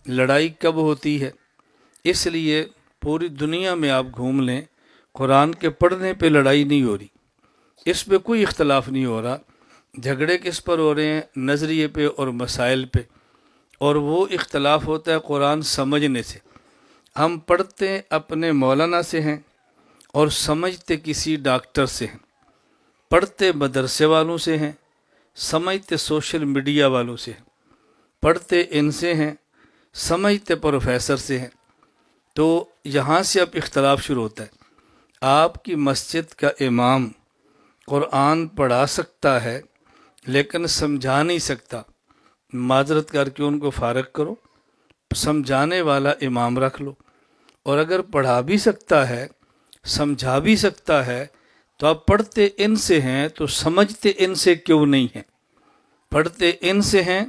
لڑائی کب ہوتی ہے؟ اس لیے پوری دنیا میں آپ گھوم لیں، قرآن کے پڑھنے پہ لڑائی نہیں ہو رہی، اس پہ کوئی اختلاف نہیں ہو رہا۔ جھگڑے کس پر ہو رہے ہیں؟ نظریے پہ اور مسائل پہ، اور وہ اختلاف ہوتا ہے قرآن سمجھنے سے۔ ہم پڑھتے اپنے مولانا سے ہیں اور سمجھتے کسی ڈاکٹر سے ہیں، پڑھتے مدرسے والوں سے ہیں، سمجھتے سوشل میڈیا والوں سے ہیں، پڑھتے ان سے ہیں، سمجھتے پروفیسر سے ہیں۔ تو یہاں سے اب اختلاف شروع ہوتا ہے۔ آپ کی مسجد کا امام قرآن پڑھا سکتا ہے لیکن سمجھا نہیں سکتا، معذرت کر کے ان کو فارغ کرو، سمجھانے والا امام رکھ لو۔ اور اگر پڑھا بھی سکتا ہے، سمجھا بھی سکتا ہے، تو آپ پڑھتے ان سے ہیں تو سمجھتے ان سے کیوں نہیں ہیں؟ پڑھتے ان سے ہیں،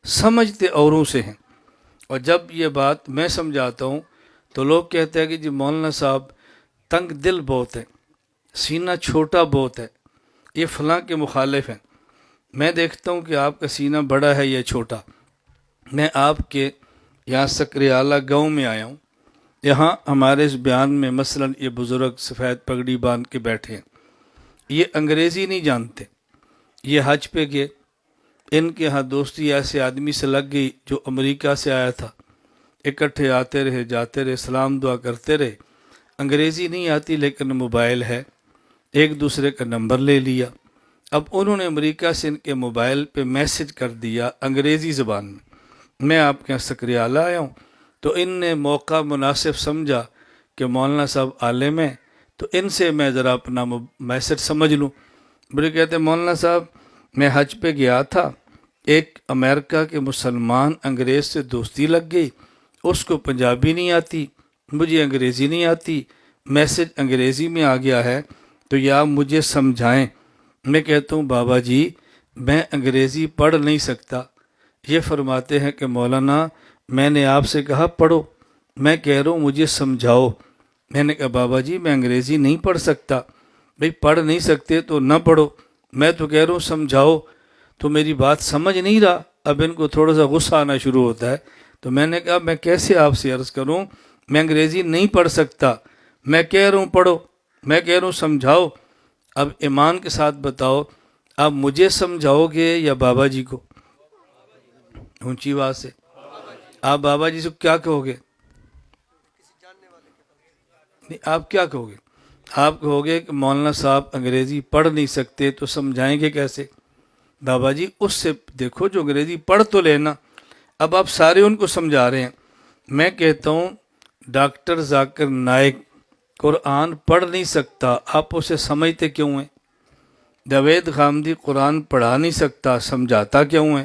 سمجھتے اوروں سے ہیں۔ اور جب یہ بات میں سمجھاتا ہوں تو لوگ کہتے ہیں کہ جی مولانا صاحب تنگ دل بہت ہے، سینہ چھوٹا بہت ہے، یہ فلاں کے مخالف ہیں۔ میں دیکھتا ہوں کہ آپ کا سینہ بڑا ہے یا چھوٹا۔ میں آپ کے یہاں سکریالہ گاؤں میں آیا ہوں، یہاں ہمارے اس بیان میں مثلا یہ بزرگ سفید پگڑی باندھ کے بیٹھے ہیں، یہ انگریزی نہیں جانتے، یہ حج پہ گئے، ان کے ہاں دوستی ایسے آدمی سے لگ گئی جو امریکہ سے آیا تھا، اکٹھے آتے رہے جاتے رہے، سلام دعا کرتے رہے، انگریزی نہیں آتی لیکن موبائل ہے، ایک دوسرے کا نمبر لے لیا۔ اب انہوں نے امریکہ سے ان کے موبائل پہ میسج کر دیا انگریزی زبان میں آپ کے یہاں سکریالہ آیا ہوں۔ تو ان نے موقع مناسب سمجھا کہ مولانا صاحب عالم ہیں، تو ان سے میں ذرا اپنا میسج سمجھ لوں۔ بڑے کہتے ہیں مولانا صاحب میں حج پہ گیا تھا، ایک امریکہ کے مسلمان انگریز سے دوستی لگ گئی، اس کو پنجابی نہیں آتی، مجھے انگریزی نہیں آتی، میسج انگریزی میں آ گیا ہے، تو یا مجھے سمجھائیں۔ میں کہتا ہوں بابا جی میں انگریزی پڑھ نہیں سکتا۔ یہ فرماتے ہیں کہ مولانا میں نے آپ سے کہا پڑھو، میں کہہ رہا ہوں مجھے سمجھاؤ۔ میں نے کہا بابا جی میں انگریزی نہیں پڑھ سکتا۔ بھئی پڑھ نہیں سکتے تو نہ پڑھو، میں تو کہہ رہا ہوں سمجھاؤ، تو میری بات سمجھ نہیں رہا۔ اب ان کو تھوڑا سا غصہ آنا شروع ہوتا ہے، تو میں نے کہا میں کیسے آپ سے عرض کروں، میں انگریزی نہیں پڑھ سکتا، میں کہہ رہا ہوں پڑھو، میں کہہ رہا ہوں سمجھاؤ۔ اب ایمان کے ساتھ بتاؤ آپ مجھے سمجھاؤ گے یا بابا جی کو؟ اونچی آواز سے آپ بابا جی سے کیا کہو گے؟ نہیں آپ کیا کہو گے؟ آپ کہو گے کہ مولانا صاحب انگریزی پڑھ نہیں سکتے تو سمجھائیں گے کیسے؟ بابا جی اس سے دیکھو جو انگریزی پڑھ تو لینا۔ اب آپ سارے ان کو سمجھا رہے ہیں۔ میں کہتا ہوں ڈاکٹر ذاکر نائک قرآن پڑھ نہیں سکتا، آپ اسے سمجھتے کیوں ہیں؟ جاوید غامدی قرآن پڑھا نہیں سکتا، سمجھاتا کیوں ہے؟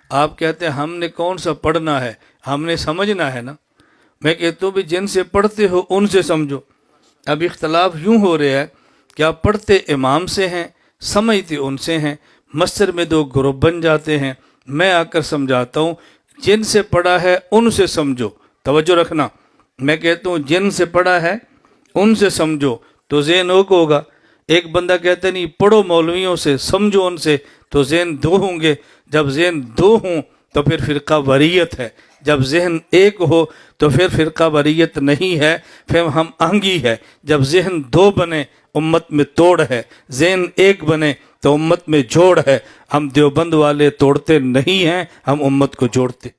آپ کہتے ہیں ہم نے کون سا پڑھنا ہے، ہم نے سمجھنا ہے نا۔ میں کہتا ہوں بھی جن سے پڑھتے ہو ان سے سمجھو۔ اب اختلاف یوں ہو رہا ہے کہ آپ پڑھتے امام سے ہیں، سمجھتے ان سے ہیں، مسجد میں دو گروپ بن جاتے ہیں۔ میں آ کر سمجھاتا ہوں جن سے پڑھا ہے ان سے سمجھو، توجہ رکھنا۔ میں کہتا ہوں جن سے پڑھا ہے ان سے سمجھو تو ذہن ایک ہوگا۔ ایک بندہ کہتا نہیں پڑھو مولویوں سے، سمجھو ان سے، تو ذہن دو ہوں گے۔ جب ذہن دو ہوں تو پھر فرقہ واریت ہے، جب ذہن ایک ہو تو پھر فرقہ واریت نہیں ہے، پھر ہم آہنگی ہے۔ جب ذہن دو بنے امت میں توڑ ہے، ذہن ایک بنے تو امت میں جوڑ ہے۔ ہم دیوبند والے توڑتے نہیں ہیں، ہم امت کو جوڑتے۔